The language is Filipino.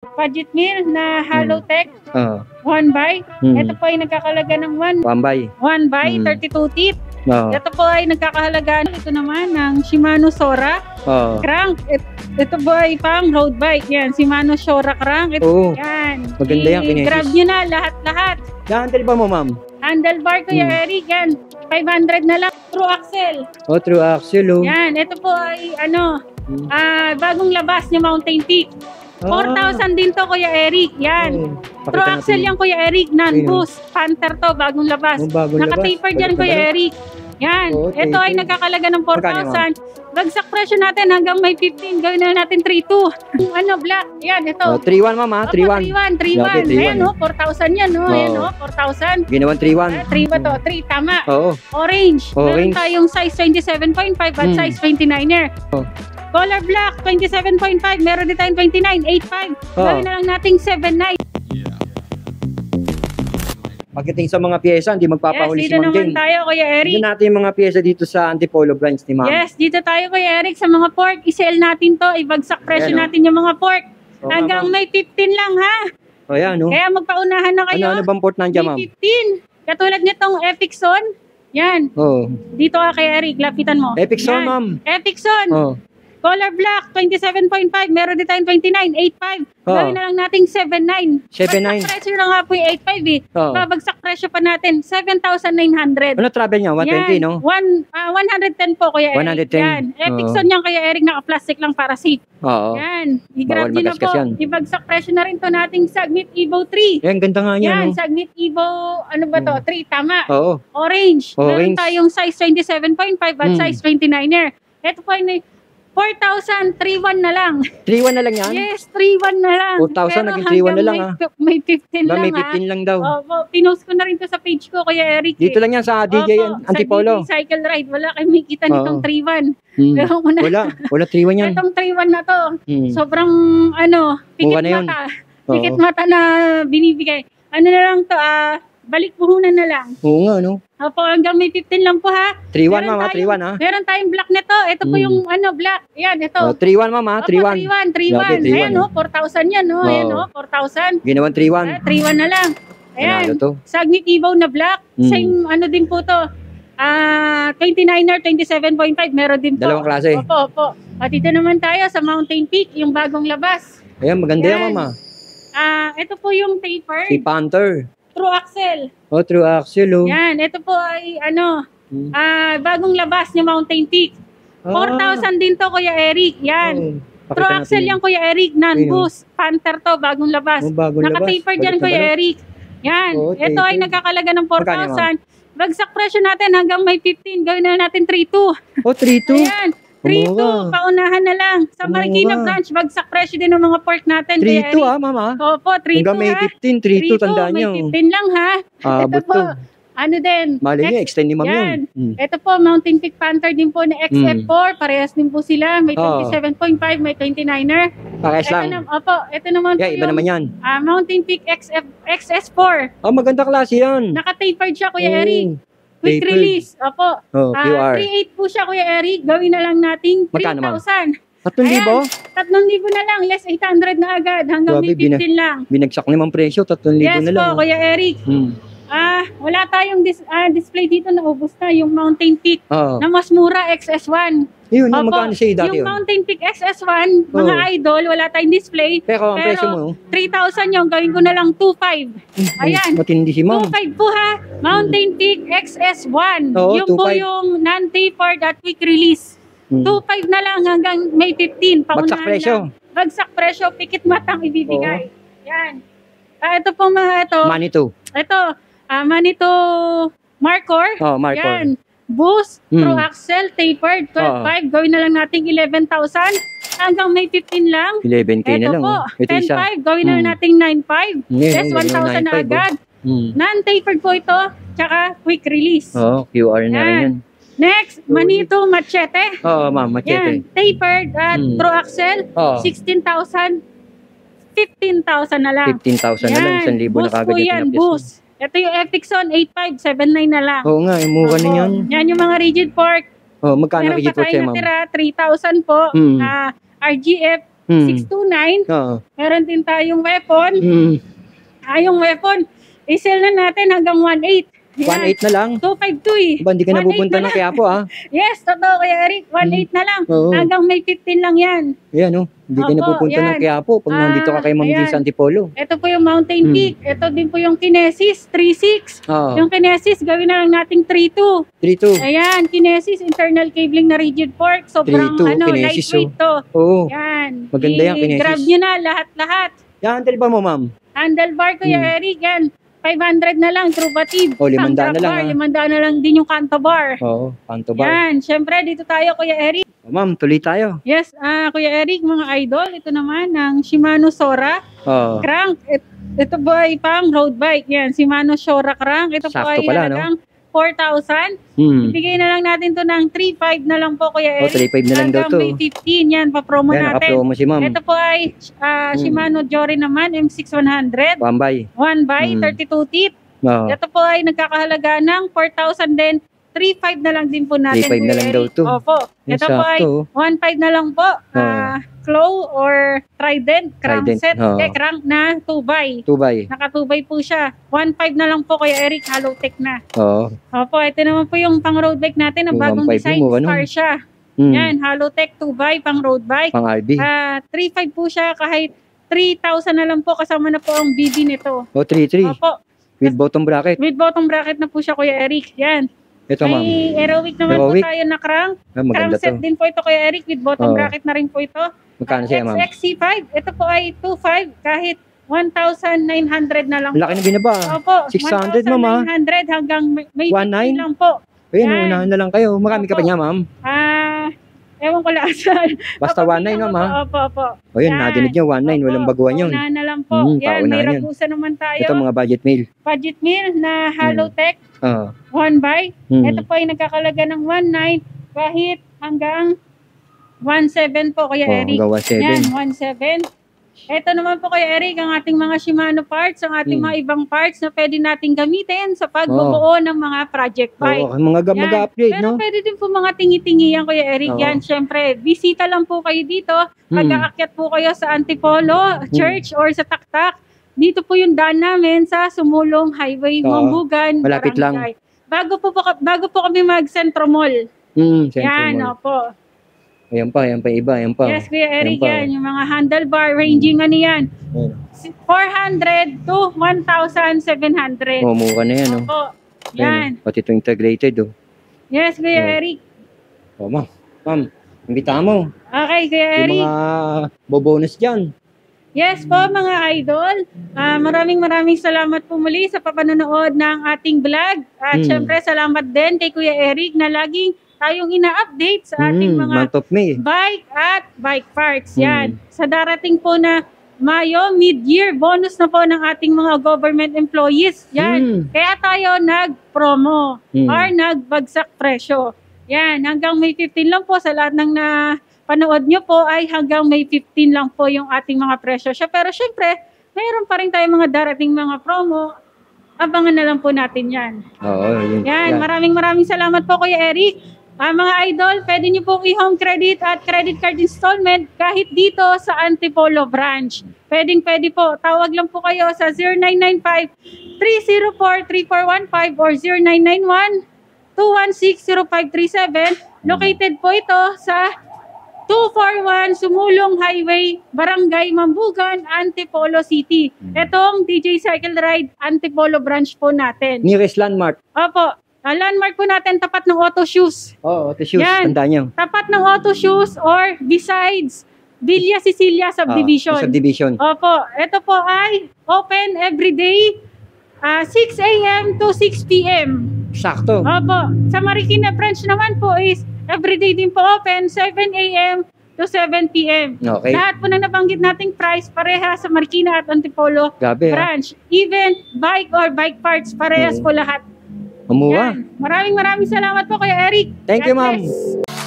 budget meal na hollow tech, Oo. 1 by. Hmm. Ito po ay nagkakalaga ng 1 Pambay. by 32 teeth. Oo. Ito po ay nagkakahalaga ito naman ng Shimano Sora Oo. crank. Ito po ay pang road bike. Yan, Shimano Sora crank. Ito, Oo. yan. Maganda yan, kinesis. I-grab nyo na lahat-lahat. Handle ba mo, ma'am? Handlebar, Kuya Eric, yan. 500 na lang. True axle. Oh, true axle, oh. Yan, ito po ay Hmm. bagong labas niya Mountain Peak. 4,000 din to, Kuya Eric. Yan. Oh, True pakita axle natin. yan, Kuya Eric. Non-boost. Panther to, bagong labas. Oh, bagong labas. Naka-taper dyan, Balik na Kuya balik. Eric. Yan. Oh, Ito ay taper. nagkakalaga ng Magkano, 4,000. Bagsak presyo natin hanggang may 15. Gawin na natin 3,200. Ano, black. Yan, ito. Oh, 3-1, ma'am, ha? 3-1. 3,100. Okay, 3,100. Ayan, oh, 4,000 yan, oh. Ayan, Oo. oh, 4,000. Ginawan 3-1. 3 ba to? 3, tama. Oo. Orange. Meron Orange. tayong size 27.5 at Hmm. size 29er. Oh. Color black, 27.5. Meron din tayong 29, 8.5. Oh. Gawin na lang nating 7.9. Pagdating sa mga pyesa, hindi Yes, magpapahuli dito si Ma'am naman Jane. tayo, Kuya Eric. Hindi natin yung mga pyesa dito sa Antipolo branch ni Ma'am. Yes, dito tayo, Kuya Eric, sa mga pork. I-sell natin to. Ibagsak presyo Ayan, oh. natin yung mga pork. Oo, Hanggang ma'am. may 15 lang, ha? O yan, no? Kaya magpaunahan na kayo. Ano bang port nandiyan, ma'am? May 15. Katulad nitong Epixon. Yan. Oo. Dito ka, Kuya Eric. Lapitan mo. Epixon, Yan. ma'am. Epixon. Oo. Color black, 27.5. Meron din tayong 29, 8.5. Oh. Gawin na lang nating 7.9. 7.9. Bagsak presyo na nga po yung 8.5 eh. Oh. Babagsak presyo pa natin, 7,900. Ano travel niya? 120, no? 110 po, Kuya Eric. 110. Yan. Epixon yan, Kuya Eric. Naka-plastic lang para safe. Oo. Yan. I-grab Bawal nyo na magasgas po. yan. Ibagsak presyo na rin to nating Sagmit Evo 3. Yan, ganda nga niya, Yan, no? Sagmit Evo, ano ba to? 3, tama. Oo. Orange. Meron Orange. tayong size 27.5 at size 29er. Ito po ay 4,000, 3,100 na lang. 3-1 na lang yan? Yes, 3,100 na lang. 4,000 Pero naging 3,100 na lang, hanggang May 15 Ba, lang, may ha? 15 lang daw. Opo, pinost ko na rin to sa page ko, Kuya Eric. Dito lang yan sa DJ Opo, Antipolo. Sa DJ Cycle Ride. Wala kayo may kita nitong Oo. 3,100. Hmm. Pero kung na, Wala 3-1 yan. itong 3,100 na to, Hmm. sobrang, pikit Mura na yun. mata. Oo. Pikit mata na binibigay. Ano na lang to, balik puhunan na lang. Oo nga, no? Opo, hanggang may 15 lang po, ha? 3-1, Meron mama. tayong- 3-1, ha? Meron tayong black nito. Ito po Hmm. yung black. Yan, ito. Oh, 3-1, mama. Opo, 3-1. 3,100. Grabe, 3,100, Ayan, 4,000 yan, no? Ayan, Oo. 4,000. Ginawan 3-1. 3,100 na lang. Ayan. Panalo to. Sagnik Evo na black. Mm. Same din po to. 29er, 27.5. Meron din po. Dalawang klase. Opo. At dito naman tayo sa Mountain Peak, yung bagong labas. Ayan, maganda yan, Yan. mama. Ito po yung taper. Si Panther. True axle. Oh, true axle, oh. Yan. Ito po ay Hmm. bagong labas niya Mountain Peak. 4,000 din to, Kuya Eric. Yan. Oh, pakita True natin axle yan. yan, Kuya Eric. Non-boost. Panther to, bagong labas. Oh, bagong labas. Naka-taper dyan, Balik na Kuya balik. Eric. Yan. Oh, Ito ay taper. nagkakalaga ng Magkano, 4,000. Bagsak presyo natin hanggang may 15. Gawin na natin 3,200. Oh, 3-2. Ayan. 3,200. Umura. Paunahan na lang. Sa Umura. Marikina branch, bagsak presyo din ng mga pork natin. Kuya 3-2, Eric. mama. Opo, 3,200 Hanggang may ha. 15, 3-2, tandaan May nyo. 15 lang ha. Abot Ito po. to. Din. Mali nyo, extend ni ma'am yun. Yan. Hmm. Ito po, Mountain Peak Panther din po na XF4. Parehas din po sila. May Oo. 27.5, may 29er. Pakes Ito lang. ito naman po Yeah, iba yung naman yan. Mountain Peak XS4. Oh, maganda klase yan. Naka-tapered siya, Kuya Oh, Eric. Quick tapered. release. Opo. Oh, QR. 3,800 po siya, Kuya Eric. Gawin na lang natin Magkano, ma'am? 3,000. 3,000? 3,000 na lang. Less 800 na agad. Hanggang may Grabe, 15 lang. Binagsak naman presyo, 3,000 Yes na lang. po, Kuya Eric. Wala tayong display dito na ubos na. Yung Mountain Peak Oo. na mas mura, XS1. Yun, yung Opo, magkano siya dati yung yun? Mountain Peak XS1, mga Oo. idol, wala tayong display. Pero ang presyo mo, 3,000 yung gawin ko na lang 2,500. Ayan. matindi si ma'am. 2,500 po ha. Mountain Peak XS1. Oo, yung po 2,500. yung non-tapered at quick release. 2,500 na lang hanggang may 15. Paunahan Bagsak presyo. lang. Bagsak presyo. Pikit matang ibibigay. Yan. Ito po mga ito. Manito. Ito. Manito Marcor. Oh, Marcor. Yan. Boost, true Hmm. axle, tapered, 12,500. Gawin na lang natin 11,000. Hanggang may 15 lang. 11K na Ito lang. po, Oh. Ito isa. 10,500. Gawin na lang natin 9,500. Ngayon, Yes, 1,000 na 9,500, agad. Hmm. Non-tapered po ito. Tsaka quick release. Oh, QR na rin yan. Next, Manito Machete. Oo, ma'am, machete. Yan, tapered at true axle. Oo. 16,000. 15,000 na lang. 15,000 na lang, 1,000 na Boost kagad po yung yan, pinapyas. boost. Ito yung Epixon 8579 na lang. Oo nga, mura na Opo. yan. Yan yung mga rigid fork. Oh, magkano Meron rigid pa po siya, tayo ma'am? natira, 3,000 po. Hmm. RGF 629. Oo. Meron din tayong weapon. Yung weapon, i-sell na natin hanggang 1.8. 1.8 na lang. 252 eh. Ba, hindi ka 1.8 napupunta na ng Quiapo, ah. Yes, totoo Kuya Eric. 1.8 na lang. Oo. Hanggang may 15 lang yan. Ayan, oh. Hindi ka Opo, napupunta ng yan. Quiapo pag nandito ka kay Ma'am G Ayan. sa Antipolo. Ito po yung Mountain Peak. Ito din po yung Kinesis 3.6. Oo. Yung Kinesis, gawin na lang nating 3.2. 3.2. Ayan, Kinesis, internal cabling na rigid fork. Sobrang 3.2, Kinesis, lightweight to. Oo. Yan. Maganda yan, Kinesis. I-grab nyo na lahat-lahat. Yan, handle ba mo, ma'am? Handlebar, Kuya Eric, yan. 500 na lang, Trubative. Oh, 500 na lang, Bar, ah. 500 na lang din yung Canto Bar. Oo, Canto Bar. Yan, syempre dito tayo, Kuya Eric. Oh, ma'am, tuloy tayo. Yes, Kuya Eric, mga idol, ito naman ang Shimano Sora Oo. Crank. Ito po ay pang road bike. Yan, Shimano Sora Crank. Ito po Sakto ay pala, no? halagang 4,000. Ibigay na lang natin to ng 3,500 na lang po, Kuya Oh, Eric. 3.5 na lang daw Hanggang to. May 15, yan, pa-promo Yan, natin. naka-promo si ma'am. Ito po ay Shimano Jory naman, M6100. Pambay. 1 by 32 teeth. Oo. Ito po ay nagkakahalaga ng 4,000 din. 3,500 na lang din po natin. 3,500 na Kuya lang Eric. daw to. Opo. Yan, Ito po ay sakto. 1,500 na lang po. Claw or Trident, crank Trident, set. oo. Crank na 2 by. 2 by. Naka 2 by po siya. 1,500 na lang po, Kuya Eric. Hollow tech na. Oo. Opo, ito naman po yung pang road bike natin. Ang Yung bagong 1,500 design. mo, ano? Star siya. Yan, hollow tech 2 by pang road bike. Pang RB. 3,500 po siya kahit 3,000 na lang po. Kasama na po ang BB nito. O, 3.3. Opo. With bottom bracket. With bottom bracket na po siya, Kuya Eric. Yan. Ito, ma'am. May Aerowick naman Aerowick. po tayo na crank. Ah, Crank maganda set to. din po ito, Kuya Eric. With bottom Oo. bracket na rin po ito. Magkano siya, ma'am? XXC5. Ito po ay 2,500 kahit 1,900 na lang. Laki na binaba. Opo. 600, ma'am, ah. 1,900 hanggang may 1,900 lang po. Ayan, Yan. unahan na lang kayo. Marami ka pa Opo. niya, ma'am. Ewan ko lang saan. Basta 1,900, ma'am, ha? Opo. O yun, Yan. nadinig nyo, 1,900. Walang Opo, baguhan yun. paunahan na lang po. Yan, may paunahan yan. Ragusa naman tayo. Ito, mga budget meal. Budget meal na hollow tech. Oo. 1 by. Mm. Ito po ay nagkakalaga ng 1,900 kahit hanggang 1,700 po, Kuya Oh, Eric. hanggang 1,700. Yan, 1,700. Ito naman po, Kuya Eric, ang ating mga Shimano parts, ang ating mga ibang parts na pwede nating gamitin sa pagbubuo ng mga project bike. Oo, mga Yan. mag-upgrade, Pero no? pwede din po mga tingi-tingi yan, Kuya Eric. Oo. Yan, syempre, bisita lang po kayo dito. Mag-aakyat po kayo sa Antipolo Church or sa Taktak. Dito po yung daan namin sa Sumulong Highway, Oo. Mambugan, Malapit Barangay. Bago po kami mag-Centro Mall. Central Yan, Mall. opo. Ayan pa iba, ayan pa. Yes, Kuya Eric, Ayan pa. yan. Yung mga handlebar, ranging ano yan. Ayan. 400 to 1,700. Oh, mukha na yan, oh. Opo. Ayan, Yan. oh. Pati ito integrated, oh. Yes, Kuya Oh. Eric. Oh, ma'am. Ma'am, imbitahan mo. Okay, Kuya Yung Eric. mga bobonus dyan. Yes po, mga idol. Maraming salamat po muli sa papanonood ng ating vlog. At syempre, salamat din kay Kuya Eric na laging tayong ina-update sa ating mga Month of May. bike at bike parts. Yan. Sa darating po na Mayo, mid-year, bonus na po ng ating mga government employees. Yan. Kaya tayo nag-promo or nagbagsak presyo. Yan. Hanggang May 15 lang po sa lahat ng panood nyo po ay hanggang May 15 lang po yung ating mga presyo siya. Pero syempre, mayroon pa rin tayong mga darating mga promo. Abangan na lang po natin yan. Oo, yun. Yan, maraming salamat po, Kuya Eric. Mga idol, pwede nyo pong i-home credit at credit card installment kahit dito sa Antipolo branch. Pwede po. Tawag lang po kayo sa 0995-304-3415 or 0991-216-0537. Located po ito sa 241 Sumulong Highway, Barangay Mambugan, Antipolo City. Itong DJ Cycle Ride Antipolo branch po natin. Nearest landmark. Opo. Landmark po natin tapat ng Auto Shoes. Oo, ito shoes. Yan. Tandaan nyo. Tapat ng Auto Shoes or besides Villa Cecilia Subdivision. Subdivision. Opo. Ito po ay open every day 6 a.m. to 6 p.m. Sakto. Opo. Sa Marikina branch naman po is everyday din po open 7 a.m. to 7 p.m. Okay. Lahat po na nabanggit nating price pareha sa Marikina at Antipolo Grabe, ha? branch. Even bike or bike parts parehas po lahat. Mamura. Yan. Maraming salamat po, Kuya Eric. Thank you, God ma'am. bless.